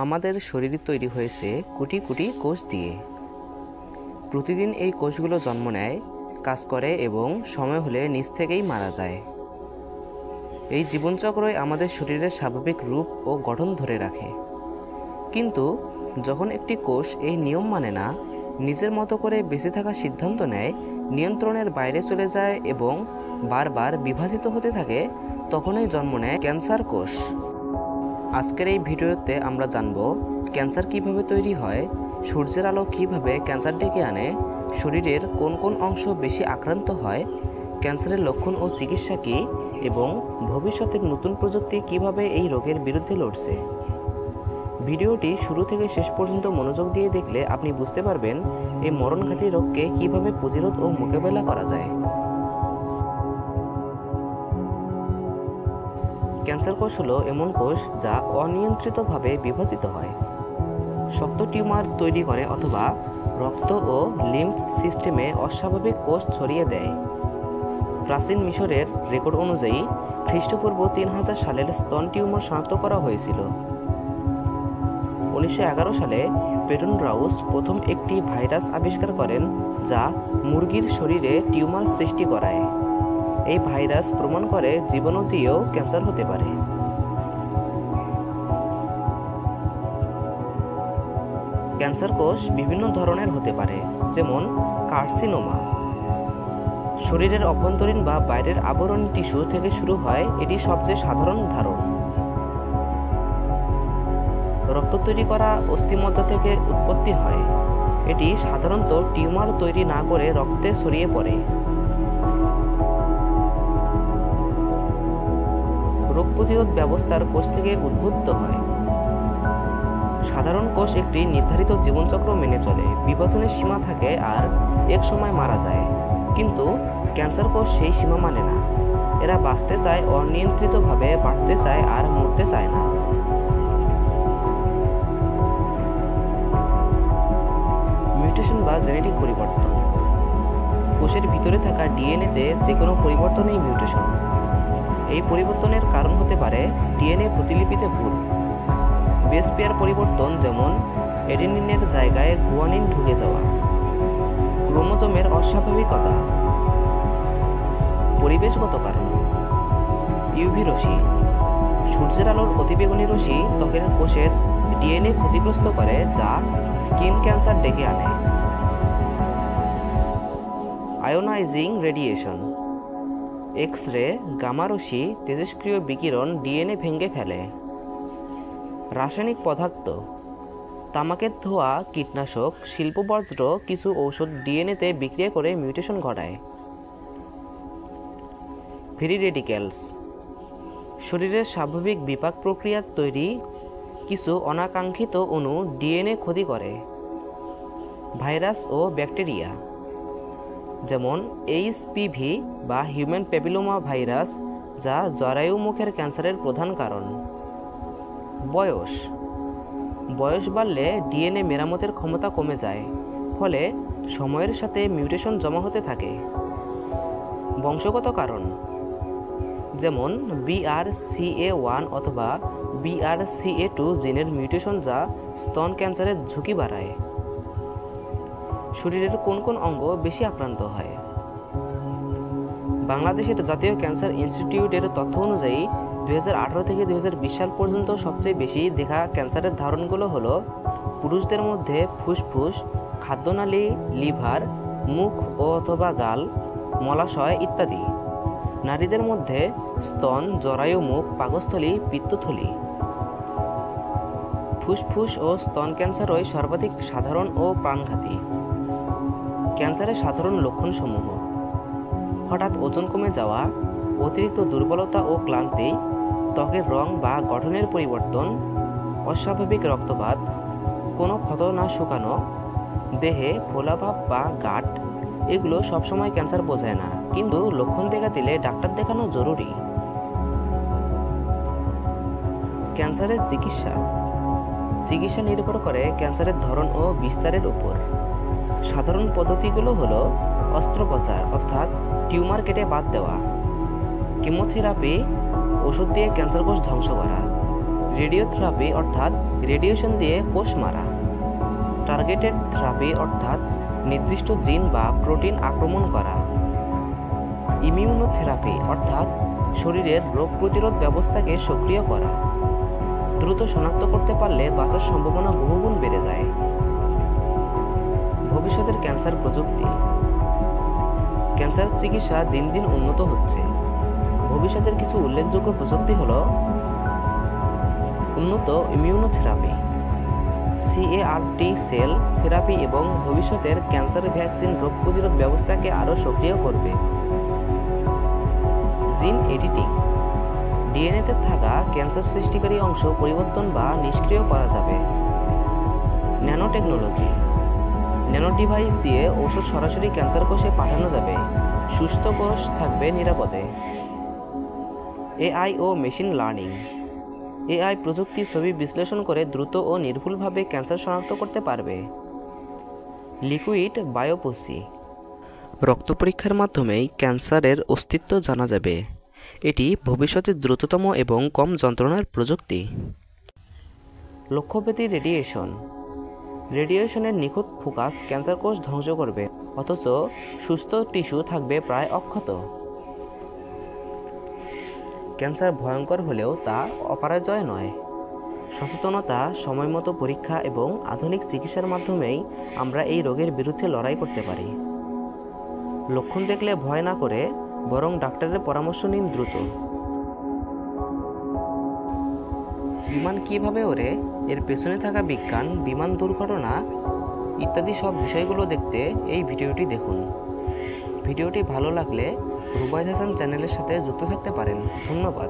আমাদের শরীর তৈরি হয়েছে কোটি কোটি কোষ দিয়ে। প্রতিদিন এই কোষগুলো জন্ম নেয়, কাজ করে এবং সময় হলে নিজ থেকেই মারা যায়। এই জীবনচক্রই আমাদের শরীরের স্বাভাবিক রূপ ও গঠন ধরে রাখে। কিন্তু যখন একটি কোষ এই নিয়ম মানে না, নিজের মতো করে বেঁচে থাকার সিদ্ধান্ত নেয়, নিয়ন্ত্রণের বাইরে চলে যায় এবং বারবার বিভাজিত হতে থাকে, তখনই জন্ম নেয় ক্যান্সার কোষ। আজকের এই ভিডিওতে আমরা জানব ক্যান্সার কিভাবে তৈরি হয়, সূর্যের আলো কিভাবে ক্যান্সার ডেকে আনে, শরীরের কোন কোন অংশ বেশি আক্রান্ত হয়, ক্যান্সারের লক্ষণ ও চিকিৎসা কী, এবং ভবিষ্যতের নতুন প্রযুক্তি কিভাবে এই রোগের বিরুদ্ধে লড়ছে। ভিডিওটি শুরু থেকে শেষ পর্যন্ত মনোযোগ দিয়ে দেখলে আপনি বুঝতে পারবেন এই মরণঘাতী রোগকে কিভাবে প্রতিরোধ ও মোকাবেলা করা যায়। ক্যান্সার কোষ হলো এমন কোষ যা অনিয়ন্ত্রিতভাবে বিভাজিত হয়, শক্ত টিউমার তৈরি করে অথবা রক্ত ও লিম্ফ সিস্টেমে অস্বাভাবিক কোষ ছড়িয়ে দেয়। প্রাচীন মিশরের রেকর্ড অনুযায়ী খ্রিস্টপূর্ব 3000 সালের স্তন টিউমার শনাক্ত করা হয়েছিল। 1911 সালে পেটন রাউস প্রথম একটি ভাইরাস আবিষ্কার করেন যা মুরগির শরীরে টিউমার সৃষ্টি করায়। এই ভাইরাস প্রমাণ করে জীবাণু দিয়েও ক্যান্সার হতে পারে। ক্যান্সার কোষ বিভিন্ন ধরনের হতে পারে, যেমন কার্সিনোমা। শরীরের অভ্যন্তরীণ বা বাইরের আবরণী টিস্যু থেকে শুরু হয়, এটি সবচেয়ে সাধারণ ধারণ। রক্ত তৈরি করা অস্থিমজ্জা থেকে উৎপত্তি হয়, এটি সাধারণত টিউমার তৈরি না করে রক্তে ছড়িয়ে পড়ে। রোগ প্রতিরোধ ব্যবস্থার কোষ থেকে উদ্ভূত হয়। সাধারণ কোষ একটি নির্ধারিত জীবনচক্র মেনে চলে, বিভাজনের সীমা থাকে আর এক সময় মারা যায়। কিন্তু ক্যান্সার কোষ সেই সীমা মানে না, এরা বাঁচতে চায়, অনিয়ন্ত্রিতভাবে বাড়তে চায় আর মরতে চায় না। মিউটেশন বা জেনেটিক পরিবর্তন। কোষের ভিতরে থাকা ডিএনএতে যে কোনো পরিবর্তনই মিউটেশন। এই পরিবর্তনের কারণ হতে পারে ডিএনএ প্রতিলিপিতে ভুল, বেস পেয়ার পরিবর্তন, যেমন এডেনিনের জায়গায় গুয়ানিন ঢুকে যাওয়া, ক্রোমোজোমের অস্বাভাবিকতা। পরিবেশগত কারণ: ইউভি রশ্মি। সূর্যের আলোর অতিবেগুনি রশ্মি ত্বকের কোষের ডিএনএ ক্ষতিগ্রস্ত করে, যা স্কিন ক্যান্সার ডেকে আনে। Ionising radiation. X ray, gamma রশ্মি, তেজস্ক্রিয় বিকিরণ ডিএনএ ভেঙে ফেলে। রাসায়নিক পদার্থ: তামাকের ধোঁয়া, কীটনাশক, শিল্পবর্জ্য কিছু ঔষধ ডিএনএতে বিক্রিয়া করে মিউটেশন ঘটায়। ফ্রি রেডিক্যালস: শরীরের স্বাভাবিক বিপাক প্রক্রিয়ার তৈরি কিছু অনাকাঙ্ক্ষিত অণু ডিএনএ ক্ষতি করে। ভাইরাস ও ব্যাকটেরিয়া, যেমন এইচপিভি বা হিউম্যান প্যাপিলোমা ভাইরাস, যা জরায়ু মুখের ক্যান্সারের প্রধান কারণ। বয়স বাড়লে ডিএনএ মেরামতের ক্ষমতা কমে যায়, ফলে সময়ের সাথে মিউটেশন জমা হতে থাকে। বংশগত কারণ, যেমন BRCA1 অথবা BRCA2 জিনের মিউটেশন, যা স্তন ক্যান্সারের ঝুঁকি বাড়ায়। শরীরের কোন কোন অঙ্গ বেশি আক্রান্ত হয়? বাংলাদেশের জাতীয় ক্যান্সার ইনস্টিটিউটের তথ্য অনুযায়ী 2018 থেকে 2020 সাল পর্যন্ত সবচেয়ে বেশি দেখা ক্যান্সারের ধরনগুলো হলো: পুরুষদের মধ্যে ফুসফুস, খাদ্যনালী, লিভার, মুখ ও অথবা গাল, মলাশয় ইত্যাদি। নারীদের মধ্যে স্তন, জরায়ু মুখ, পাকস্থলী, পিত্তথলি। ফুসফুস ও স্তন ক্যান্সারই সর্বাধিক সাধারণ ও প্রাণঘাতী। ক্যান্সারের সাধারণ লক্ষণসমূহ: হঠাৎ ওজন কমে যাওয়া, অতিরিক্ত দুর্বলতা ও ক্লান্তি, ত্বকের রং বা গঠনের পরিবর্তন, অস্বাভাবিক রক্তপাত, কোনো ক্ষত না শুকানো, দেহে ফোলাভাব বা গাঁট। এগুলো সবসময় ক্যান্সার বোঝায় না, কিন্তু লক্ষণ দেখা দিলে ডাক্তার দেখানো জরুরি। ক্যান্সারের চিকিৎসা নির্ভর করে ক্যান্সারের ধরন ও বিস্তারের উপর। সাধারণ পদ্ধতিগুলো হলো: অস্ত্রোপচার অর্থাৎ টিউমার কেটে বাদ দেওয়া, কেমোথেরাপি ওষুধ দিয়ে ক্যান্সার কোষ ধ্বংস করা, রেডিওথেরাপি অর্থাৎ রেডিয়েশন দিয়ে কোষ মারা। টার্গেটেড থেরাপি অর্থাৎ নির্দিষ্ট জিন বা প্রোটিন আক্রমণ করা। ইমিউনোথেরাপি অর্থাৎ শরীরের রোগ প্রতিরোধ ব্যবস্থাকে সক্রিয় করা। দ্রুত শনাক্ত করতে পারলে বাঁচার সম্ভাবনা বহুগুণ বেড়ে যায়। ভবিষ্যতের ক্যান্সার প্রযুক্তি। ক্যান্সার চিকিৎসা দিন দিন উন্নত হচ্ছে। ভবিষ্যতের কিছু উল্লেখযোগ্য প্রযুক্তি হল উন্নত ইমিউনোথেরাপি, CAR-T সেল থেরাপি এবং ভবিষ্যতের ক্যান্সার ভ্যাকসিন রোগ প্রতিরোধ ব্যবস্থাকে আরও সক্রিয় করবে। জিন এডিটিং, ডিএনএতে থাকা ক্যান্সার সৃষ্টিকারী অংশ পরিবর্তন বা নিষ্ক্রিয় করা যাবে। ন্যানো টেকনোলজি, ন্যানো ডিভাইস দিয়ে ঔষধ সরাসরি ক্যান্সার কোষে পাঠানো যাবে, সুস্থ কোষ থাকবে নিরাপদে। AI ও মেশিন লার্নিং, AI প্রযুক্তি ছবি বিশ্লেষণ করে দ্রুত ও নির্ভুলভাবে ক্যান্সার শনাক্ত করতে পারবে। লিকুইড বায়োপসি, রক্ত পরীক্ষার মাধ্যমেই ক্যান্সারের অস্তিত্ব জানা যাবে। এটি ভবিষ্যতে দ্রুততম এবং কম যন্ত্রণার প্রযুক্তি। লক্ষ্যভেদী রেডিয়েশন, রেডিয়েশনের নিখুঁত ফোকাস ক্যান্সার কোষ ধ্বংস করবে, অথচ সুস্থ টিস্যু থাকবে প্রায় অক্ষত। ক্যান্সার ভয়ঙ্কর হলেও তা অপরাজয় নয়। সচেতনতা, সময়মতো পরীক্ষা এবং আধুনিক চিকিৎসার মাধ্যমেই আমরা এই রোগের বিরুদ্ধে লড়াই করতে পারি। লক্ষণ দেখলে ভয় না করে বরং ডাক্তারের পরামর্শ নিন দ্রুত। বিমান কিভাবে ওড়ে, এর পেছনে থাকা বিজ্ঞান, বিমান দুর্ঘটনা ইত্যাদি সব বিষয়গুলো দেখতে এই ভিডিওটি দেখুন। ভিডিওটি ভালো লাগলে রুবাইদ হাসান চ্যানেলের সাথে যুক্ত থাকতে পারেন। ধন্যবাদ।